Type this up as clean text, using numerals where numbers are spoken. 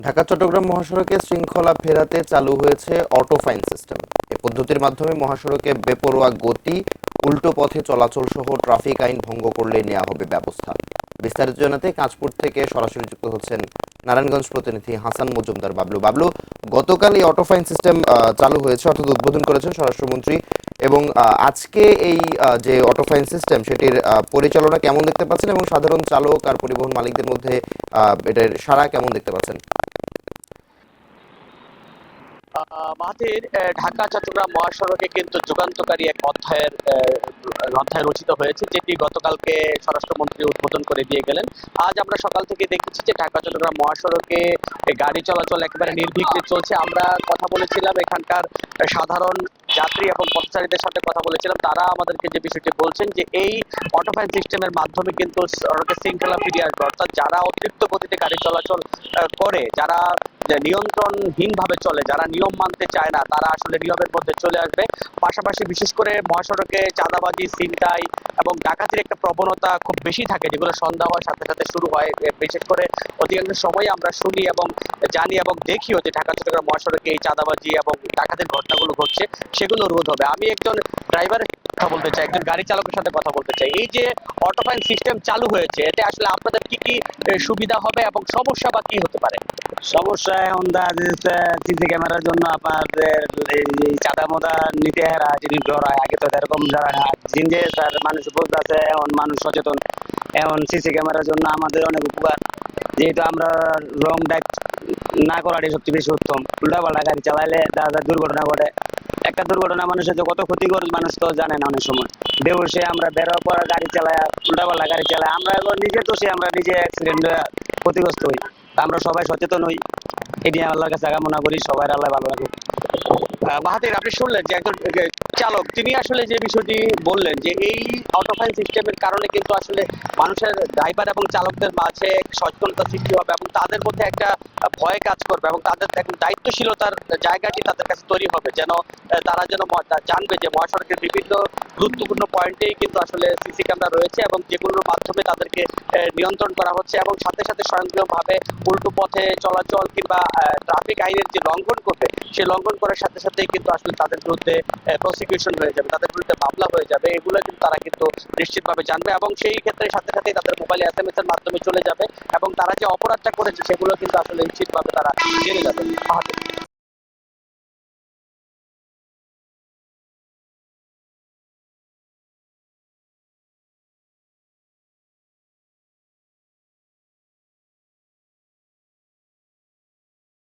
ঢাকা চট্টগ্রাম মহাসড়কে শৃঙ্খলা ফেরাতে চালু হয়েছে অটো ফাইন সিস্টেম। এই পদ্ধতির মাধ্যমে মহাসড়কে বেপরোয়া গতি, উল্টো পথে চলাচল সহ ট্রাফিক আইন ভঙ্গ করলে নেওয়া হবে ব্যবস্থা। বিস্তারিত জানাতে কাঁচপুর থেকে সরাসরি যুক্ত হচ্ছেন নারায়ণগঞ্জ প্রতিনিধি হাসান মজুমদার। বাবলু, গতকাল এই অটো ফাইন সিস্টেম চালু হয়েছে, অর্থাৎ উদ্বোধন করেছেন স্বরাষ্ট্রমন্ত্রী। এবং আজকে এই যে অটো ফাইন সিস্টেম সেটির পরিচালনা কেমন দেখতে পাচ্ছেন এবং সাধারণ চালক আর পরিবহন মালিকদের মধ্যে এটার সাড়া কেমন দেখতে পাচ্ছেন? মাহাথির, ঢাকা চট্টগ্রাম মহাসড়কে কিন্তু যুগান্তকারী এক অধ্যায় রচিত হয়েছে, যেটি গতকালকে স্বরাষ্ট্রমন্ত্রী উদ্বোধন করে দিয়ে গেলেন। আজ আমরা সকাল থেকে দেখেছি যে ঢাকা চট্টগ্রাম মহাসড়কে গাড়ি চলাচল একেবারে নির্বিঘ্নে চলছে। আমরা কথা বলেছিলাম এখানকার সাধারণ যাত্রী এবং পথচারীদের সাথে কথা বলেছিলাম, তারা আমাদেরকে যে বিষয়টি বলছেন যে এই অটোফাইন সিস্টেমের মাধ্যমে কিন্তু সড়কে শৃঙ্খলা ফিরিয়ে আসবে, অর্থাৎ যারা অতিরিক্ত গতিতে গাড়ি চলাচল করে, যারা নিয়ন্ত্রণহীন ভাবে চলে, যারা নিয়ম মানতে চায় না, তারা আসলে নিয়মের মধ্যে চলে আসবে। পাশাপাশি বিশেষ করে মহাসড়কে চাঁদাবাজি, ছিনতাই এবং ডাকাতির একটা প্রবণতা খুব বেশি থাকে, যেগুলো সন্ধ্যা হওয়ার সাথে সাথে শুরু হয়। বিশেষ করে অধিকাংশ সময় আমরা শুনি এবং জানি এবং দেখিও যে ঢাকা চট্টগ্রাম মহাসড়কে এই চাঁদাবাজি এবং ডাকাতির ঘটনাগুলো ঘটছে, সেগুলো রোধ হবে। আমি একজন ড্রাইভারের কথা বলতে চাই, একজন গাড়ি চালকের সাথে কথা বলতে চাই। এই যে অটোফাইন সিস্টেম চালু হয়েছে, এতে আসলে আপনাদের কি কি সুবিধা হবে এবং সমস্যা বা কি হতে পারে? সমস্যা এখন দেখা যাচ্ছে সিসি ক্যামেরার জন্য আপনাদের এই চাঁদা মোদা নিতে হেরা জিনিস ডর হয়। আগে তো এরকম যারা জিন যে স্যার মানুষ বলতেছে, এখন মানুষ সচেতন। এখন সিসি ক্যামেরার জন্য আমাদের অনেক উপকার, যেহেতু আমরা রং ড্রাইভ না করাটাই সবচেয়ে বেশি উত্তম। উল্টাপাল্টা গাড়ি চালাইলে দেখা যায় দুর্ঘটনা ঘটে। একটা দুর্ঘটনা মানুষের যে কত ক্ষতিকর মানুষ তো জানে না অনেক সময়। বেউসে আমরা বেরোর পর গাড়ি চালায়, উল্টাপাল্টা গাড়ি চালায়, আমরা এখন নিজে দোষী, আমরা নিজে অ্যাক্সিডেন্ট ক্ষতিগ্রস্ত হই। তা আমরা সবাই সচেতন হই, এটি আল্লাহর কাছে কামনা করি সবাই আল্লাহ ভালো রাখুক। মাহাথির, আপনি শুনলেন যে একজন চালক তিনি আসলে যে বিষয়টি বললেন যে এই অটোফাইন সিস্টেমের কারণে কিন্তু আসলে মানুষের, ড্রাইভার এবং চালকদের মাঝে সচেতনতা সৃষ্টি হবে এবং তাদের মধ্যে একটা ভয় কাজ করবে এবং তাদের একটা দায়িত্বশীলতার জায়গাটি তাদের কাছে তৈরি হবে, যেন তারা যেন জানবে যে মহাসড়কের বিভিন্ন গুরুত্বপূর্ণ পয়েন্টেই কিন্তু আসলে সিসি ক্যামেরা রয়েছে এবং যেগুলোর মাধ্যমে তাদেরকে নিয়ন্ত্রণ করা হচ্ছে এবং সাথে সাথে স্বয়ংক্রিয়ভাবে উল্টো পথে চলাচল কিংবা ট্রাফিক আইনের যে লঙ্ঘন করবে, সেই লঙ্ঘন করার সাথে সাথেই কিন্তু আসলে তাদের বিরুদ্ধে প্রসিকিউশন হয়ে যাবে, তাদের বিরুদ্ধে মামলা হয়ে যাবে। এগুলো কিন্তু তারা কিন্তু নিশ্চিতভাবে জানবে এবং সেই ক্ষেত্রে সাথে সাথেই তাদের মোবাইলে এসএমএস এর মাধ্যমে চলে যাবে এবং তারা যে অপরাধটা করেছে সেগুলো কিন্তু আসলে নিশ্চিতভাবে তারা জেনে যাবে।